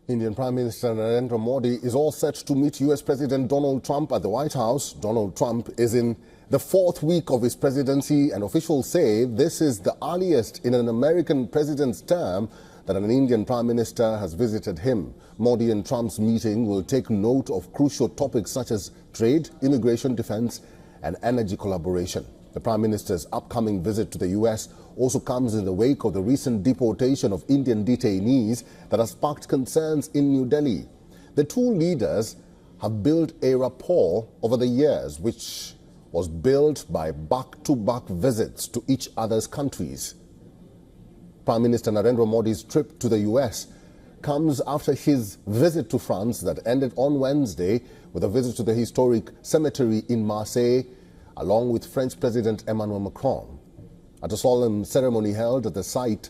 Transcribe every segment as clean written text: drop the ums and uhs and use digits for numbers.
Indian Prime Minister Narendra Modi is all set to meet US President Donald Trump at the White House. Donald Trump is in the fourth week of his presidency, and officials say this is the earliest in an American president's term that an Indian Prime Minister has visited him. Modi and Trump's meeting will take note of crucial topics such as trade, immigration, defense, and energy collaboration. The Prime Minister's upcoming visit to the U.S. also comes in the wake of the recent deportation of Indian detainees that has sparked concerns in New Delhi. The two leaders have built a rapport over the years, which was built by back-to-back visits to each other's countries. Prime Minister Narendra Modi's trip to the U.S. comes after his visit to France that ended on Wednesday with a visit to the historic cemetery in Marseille, along with French President Emmanuel Macron. At a solemn ceremony held at the site,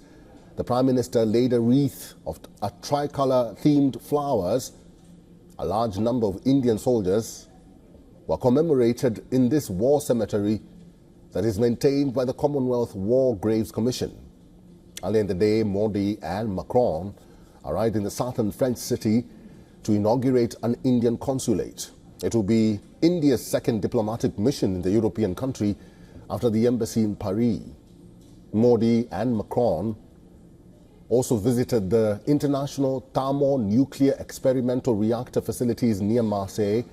the Prime Minister laid a wreath of tricolour-themed flowers. A large number of Indian soldiers were commemorated in this war cemetery that is maintained by the Commonwealth War Graves Commission. Earlier in the day, Modi and Macron arrived in the southern French city to inaugurate an Indian consulate. It will be India's second diplomatic mission in the European country after the embassy in Paris. Modi and Macron also visited the International Tamor Nuclear Experimental Reactor facilities near Marseille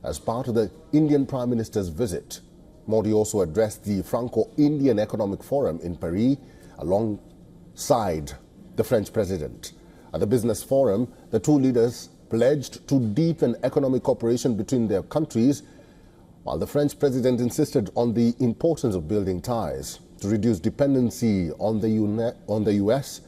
as part of the Indian Prime Minister's visit. Modi also addressed the Franco-Indian Economic Forum in Paris alongside the French president. At the business forum, the two leaders pledged to deepen economic cooperation between their countries, while the French president insisted on the importance of building ties to reduce dependency on the US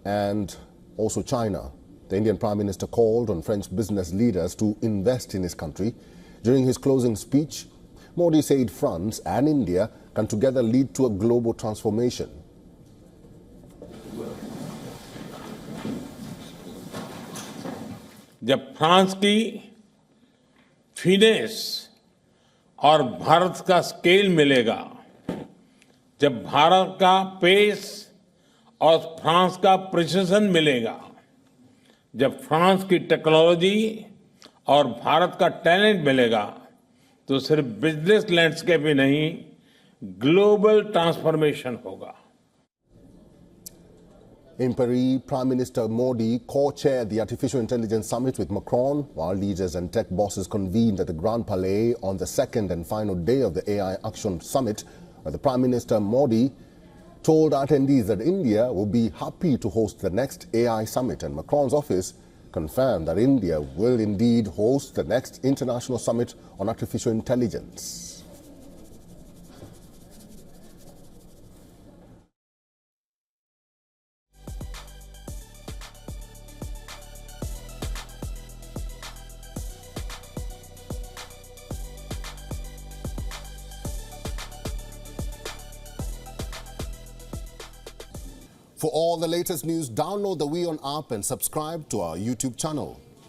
and also China. The Indian Prime Minister called on French business leaders to invest in his country. During his closing speech, Modi said France and India can together lead to a global transformation. जब France की finesse और भारत का scale मिलेगा, जब भारत का pace और France का precision मिलेगा, जब फ्रांस की टेक्नोलॉजी और भारत का टैलेंट मिलेगा, तो सिर्फ बिजनेस लैंडस्केप ही नहीं, ग्लोबल ट्रांसफॉर्मेशन होगा. In Paris, Prime Minister Modi co-chaired the Artificial Intelligence Summit with Macron, while leaders and tech bosses convened at the Grand Palais on the second and final day of the AI Action Summit, where the Prime Minister Modi told attendees that India will be happy to host the next AI Summit, and Macron's office confirmed that India will indeed host the next International Summit on Artificial Intelligence. For all the latest news, download the WION app and subscribe to our YouTube channel.